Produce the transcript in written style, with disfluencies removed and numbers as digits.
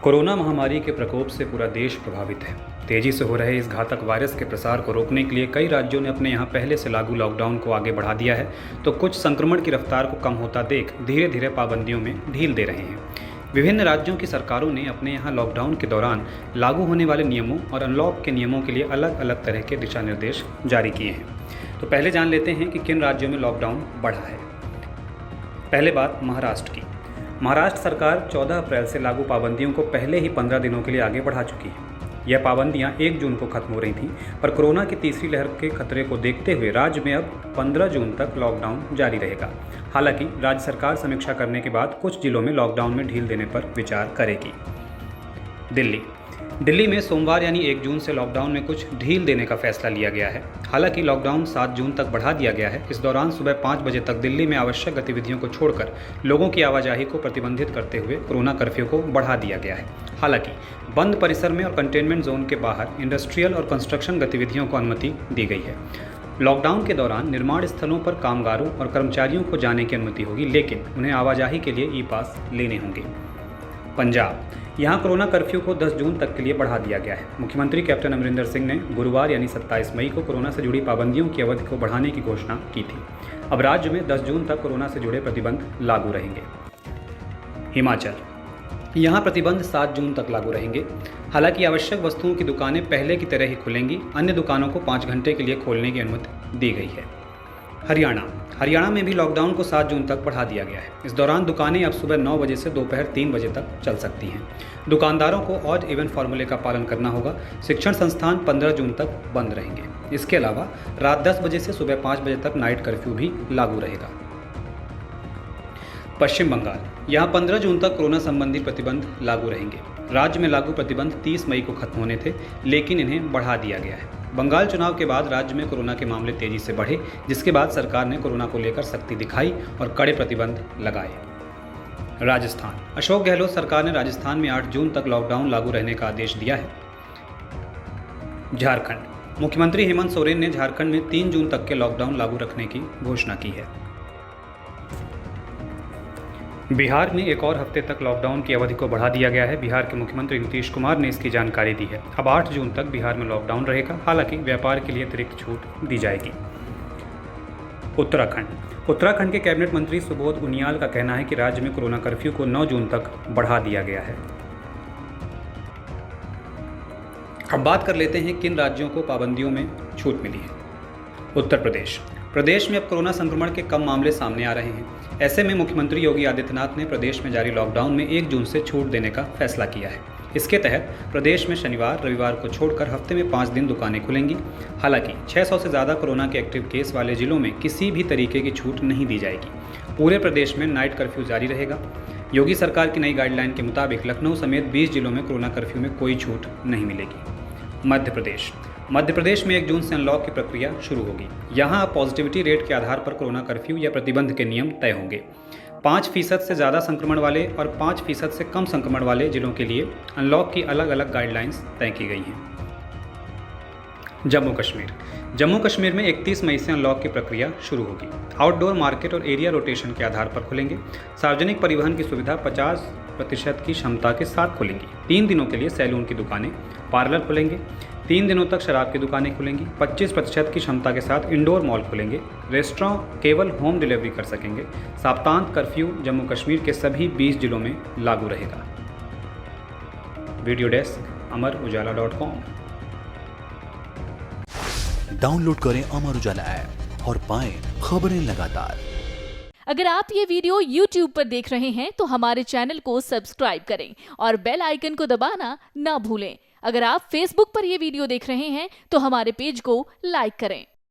Corona महामारी के प्रकोप से पूरा देश प्रभावित है। तेजी से हो रहे इस घातक वायरस के प्रसार को रोकने के लिए कई राज्यों ने अपने यहाँ पहले से लागू लॉकडाउन को आगे बढ़ा दिया है, तो कुछ संक्रमण की रफ्तार को कम होता देख धीरे धीरे पाबंदियों में ढील दे रहे हैं। विभिन्न राज्यों की सरकारों ने अपने यहाँ लॉकडाउन के दौरान लागू होने वाले नियमों और अनलॉक के नियमों के लिए अलग अलग तरह के दिशा निर्देश जारी किए हैं। तो पहले जान लेते हैं कि किन राज्यों में लॉकडाउन बढ़ा है। पहले बात महाराष्ट्र की। महाराष्ट्र सरकार 14 अप्रैल से लागू पाबंदियों को पहले ही 15 दिनों के लिए आगे बढ़ा चुकी है। यह पाबंदियां 1 जून को खत्म हो रही थीं, पर कोरोना की तीसरी लहर के खतरे को देखते हुए राज्य में अब 15 जून तक लॉकडाउन जारी रहेगा। हालांकि राज्य सरकार समीक्षा करने के बाद कुछ जिलों में लॉकडाउन में ढील देने पर विचार करेगी। दिल्ली में सोमवार यानी 1 जून से लॉकडाउन में कुछ ढील देने का फैसला लिया गया है। हालांकि लॉकडाउन 7 जून तक बढ़ा दिया गया है। इस दौरान सुबह 5 बजे तक दिल्ली में आवश्यक गतिविधियों को छोड़कर लोगों की आवाजाही को प्रतिबंधित करते हुए कोरोना कर्फ्यू को बढ़ा दिया गया है। हालांकि बंद परिसर में और कंटेनमेंट जोन के बाहर इंडस्ट्रियल और कंस्ट्रक्शन गतिविधियों को अनुमति दी गई है। लॉकडाउन के दौरान निर्माण स्थलों पर कामगारों और कर्मचारियों को जाने की अनुमति होगी, लेकिन उन्हें आवाजाही के लिए ई पास लेने होंगे। पंजाब, यहाँ कोरोना कर्फ्यू को 10 जून तक के लिए बढ़ा दिया गया है। मुख्यमंत्री कैप्टन अमरिंदर सिंह ने गुरुवार यानी 27 मई को कोरोना से जुड़ी पाबंदियों की अवधि को बढ़ाने की घोषणा की थी। अब राज्य में 10 जून तक कोरोना से जुड़े प्रतिबंध लागू रहेंगे। हिमाचल, यहाँ प्रतिबंध 7 जून तक लागू रहेंगे। हालांकि आवश्यक वस्तुओं की दुकानें पहले की तरह ही खुलेंगी। अन्य दुकानों को 5 घंटे के लिए खोलने की अनुमति दी गई है। हरियाणा में भी लॉकडाउन को 7 जून तक बढ़ा दिया गया है। इस दौरान दुकानें अब सुबह 9 बजे से दोपहर 3 बजे तक चल सकती हैं। दुकानदारों को ऑड इवन फॉर्मूले का पालन करना होगा। शिक्षण संस्थान 15 जून तक बंद रहेंगे। इसके अलावा रात 10 बजे से सुबह 5 बजे तक नाइट कर्फ्यू भी लागू रहेगा। पश्चिम बंगाल, यहाँ 15 जून तक कोरोना संबंधी प्रतिबंध लागू रहेंगे। राज्य में लागू प्रतिबंध 30 मई को खत्म होने थे, लेकिन इन्हें बढ़ा दिया गया है। बंगाल चुनाव के बाद राज्य में कोरोना के मामले तेजी से बढ़े, जिसके बाद सरकार ने कोरोना को लेकर सख्ती दिखाई और कड़े प्रतिबंध लगाए। राजस्थान, अशोक गहलोत सरकार ने राजस्थान में 8 जून तक लॉकडाउन लागू रहने का आदेश दिया है। झारखंड, मुख्यमंत्री हेमंत सोरेन ने झारखंड में 3 जून तक के लॉकडाउन लागू रखने की घोषणा की है। बिहार में एक और हफ्ते तक लॉकडाउन की अवधि को बढ़ा दिया गया है। बिहार के मुख्यमंत्री नीतीश कुमार ने इसकी जानकारी दी है। अब 8 जून तक बिहार में लॉकडाउन रहेगा। हालांकि व्यापार के लिए अतिरिक्त छूट दी जाएगी। उत्तराखंड के कैबिनेट मंत्री सुबोध उनियाल का कहना है कि राज्य में कोरोना कर्फ्यू को 9 जून तक बढ़ा दिया गया है। अब बात कर लेते हैं किन राज्यों को पाबंदियों में छूट मिली है। उत्तर प्रदेश में अब कोरोना संक्रमण के कम मामले सामने आ रहे हैं। ऐसे में मुख्यमंत्री योगी आदित्यनाथ ने प्रदेश में जारी लॉकडाउन में 1 जून से छूट देने का फैसला किया है। इसके तहत प्रदेश में शनिवार रविवार को छोड़कर हफ्ते में 5 दिन दुकानें खुलेंगी। हालांकि 600 से ज़्यादा कोरोना के एक्टिव केस वाले जिलों में किसी भी तरीके की छूट नहीं दी जाएगी। पूरे प्रदेश में नाइट कर्फ्यू जारी रहेगा। योगी सरकार की नई गाइडलाइन के मुताबिक लखनऊ समेत 20 जिलों में कोरोना कर्फ्यू में कोई छूट नहीं मिलेगी। मध्य प्रदेश में 1 जून से अनलॉक की प्रक्रिया शुरू होगी। यहाँ अब पॉजिटिविटी रेट के आधार पर कोरोना कर्फ्यू या प्रतिबंध के नियम तय होंगे। 5% से ज़्यादा संक्रमण वाले और 5% से कम संक्रमण वाले जिलों के लिए अनलॉक की अलग अलग गाइडलाइंस तय की गई हैं। जम्मू कश्मीर में 31 मई से अनलॉक की प्रक्रिया शुरू होगी। आउटडोर मार्केट और एरिया रोटेशन के आधार पर खुलेंगे। सार्वजनिक परिवहन की सुविधा 50% की क्षमता के साथ खुलेंगी। 3 दिनों के लिए सैलून की दुकानें, पार्लर खुलेंगे। 3 दिनों तक शराब की दुकानें खुलेंगी। 25% की क्षमता के साथ इंडोर मॉल खुलेंगे। रेस्टोरेंट केवल होम डिलीवरी कर सकेंगे। सप्तांत कर्फ्यू जम्मू कश्मीर के सभी 20 जिलों में लागू रहेगा। Video desk amarujala.com। डाउनलोड करें अमर उजाला ऐप और पाएं खबरें लगातार। अगर आप ये वीडियो YouTube पर देख रहे हैं तो हमारे चैनल को सब्सक्राइब करें और बेल आइकन को दबाना ना भूलें। अगर आप Facebook पर यह वीडियो देख रहे हैं तो हमारे पेज को लाइक करें।